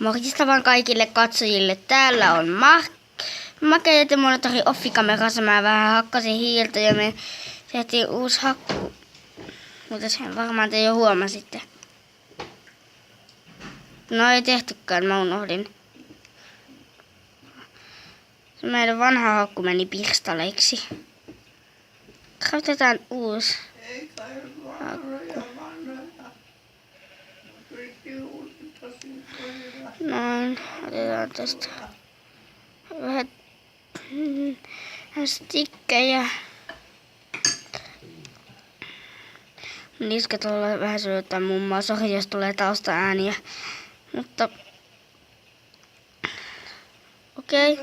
Morjesta vaan kaikille katsojille. Täällä on Make ja Monitori Offikamerassa. Mä vähän hakkasin hiiltä ja me tehtiin uusi hakku. Mutta sen varmaan te jo huomasitte. No ei tehtykään, mä unohdin. Se meidän vanha hakku meni pirstaleiksi. Käytetään uusi hakku. Noin, otetaan tästä vähän stikkejä. Niska tulee vähän syöttää mummaa. Sori, jos tulee tausta ääniä. Mutta okei.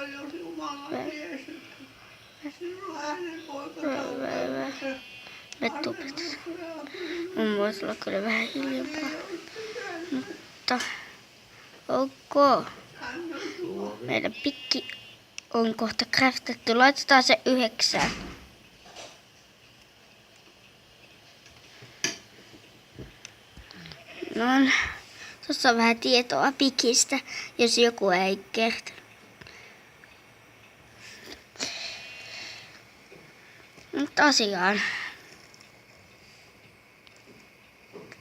Mun voisi olla kyllä vähän hiljempaa. Mutta ok. Meidän pikki on kohta craftettu. Laitetaan se 9. No, tuossa on vähän tietoa pikistä, jos joku ei kerta. Nyt asiaan.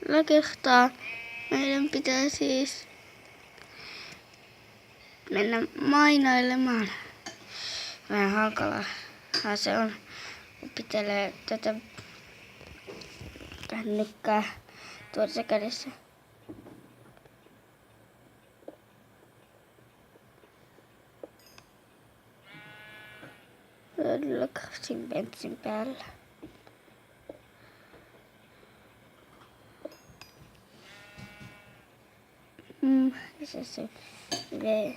Tällä kertaa meidän pitää siis mennä mainailemaan. Vähän hankalaa se on, kun pitelee tätä kännykkää tuossa kädessä. Crafting bensin päällä. Se V.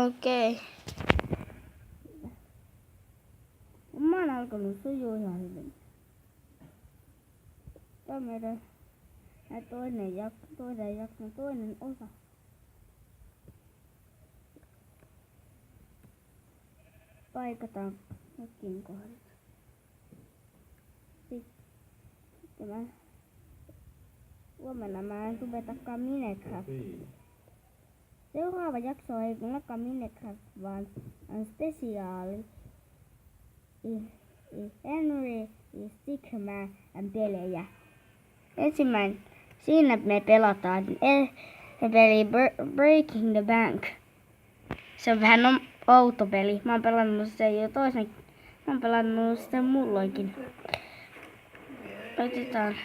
Okei. Mä oon alkanut sujuu ihan hyvin. Tää on meidän toinen osa. Paikataan nekin kohdat. Sitten huomenna mä en tubetakaan Minecraft. Seuraava jakso ei olekaan Minecraft, vaan on spesiaali. Henry, Stickman ja pelejä. Ensimmäinen, siinä me pelataan peli Breaking the Bank. Se on vähän outo peli. Mä oon pelannut sen jo toisen. Mä oon pelannut sitä mulloinkin. Otetaan.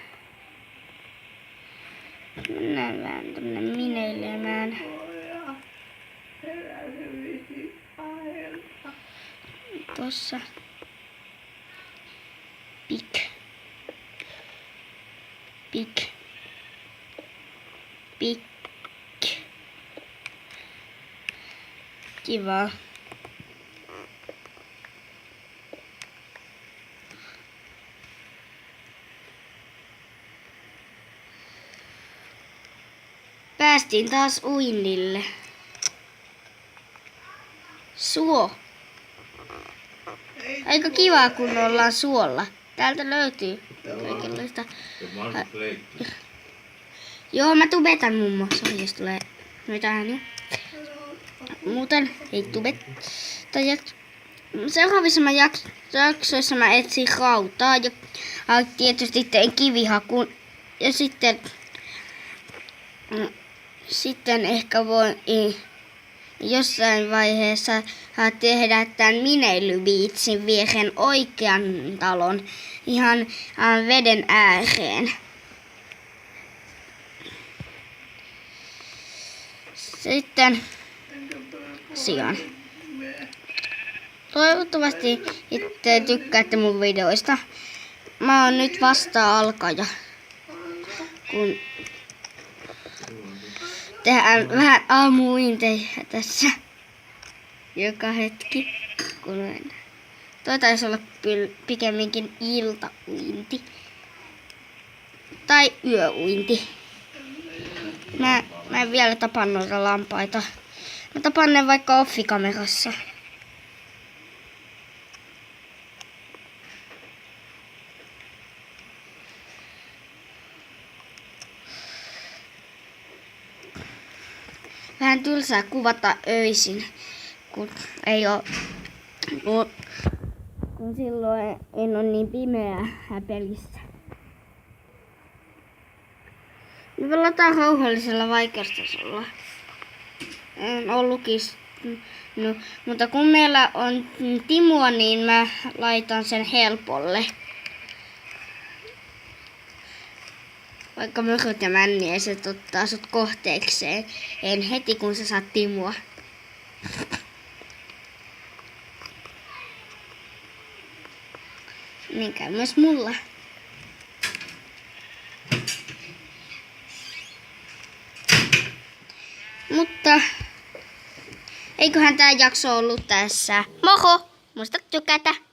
Mennään vähän tämmönen mineilemään. Tossa. Pik. Kiva. Päästiin taas uinnille. Suo. Aika kivaa, kun ollaan suolla. Täältä löytyy kaikenlaista. Joo, mä tubetan mummo. Sori, jos tulee noita ääniä. Muuten, ei tubettajat. Seuraavissa jaksoissa mä etsin rautaa ja tietysti teen kivihakun. Ja sitten ehkä voin jossain vaiheessa tehdä tämän mineilybiitsin viereen oikean talon ihan veden ääreen. Sitten sijaan. Toivottavasti itse tykkäätte mun videoista. Mä oon nyt vasta alkaja, kun tehdään vähän aamuuinteja tässä joka hetki. Toi taisi olla pikemminkin iltauinti tai yöuinti. Mä en vielä tapa noita lampaita. Mä tapan ne vaikka offikamerassa. vähän tylsää kuvata öisin, kun ei oo, kun silloin ei ole niin pimeää pelissä. Me pelataan rauhallisella vaikeustasolla. No, mutta kun meillä on Timua, niin mä laitan sen helpolle. Vaikka myrkyt ja männiäiset ottaa sut kohteekseen, en heti kun sä saat Timua. Niin käy myös mulla. Mutta eiköhän tää jakso ollut tässä. Moro! Muista tykätä!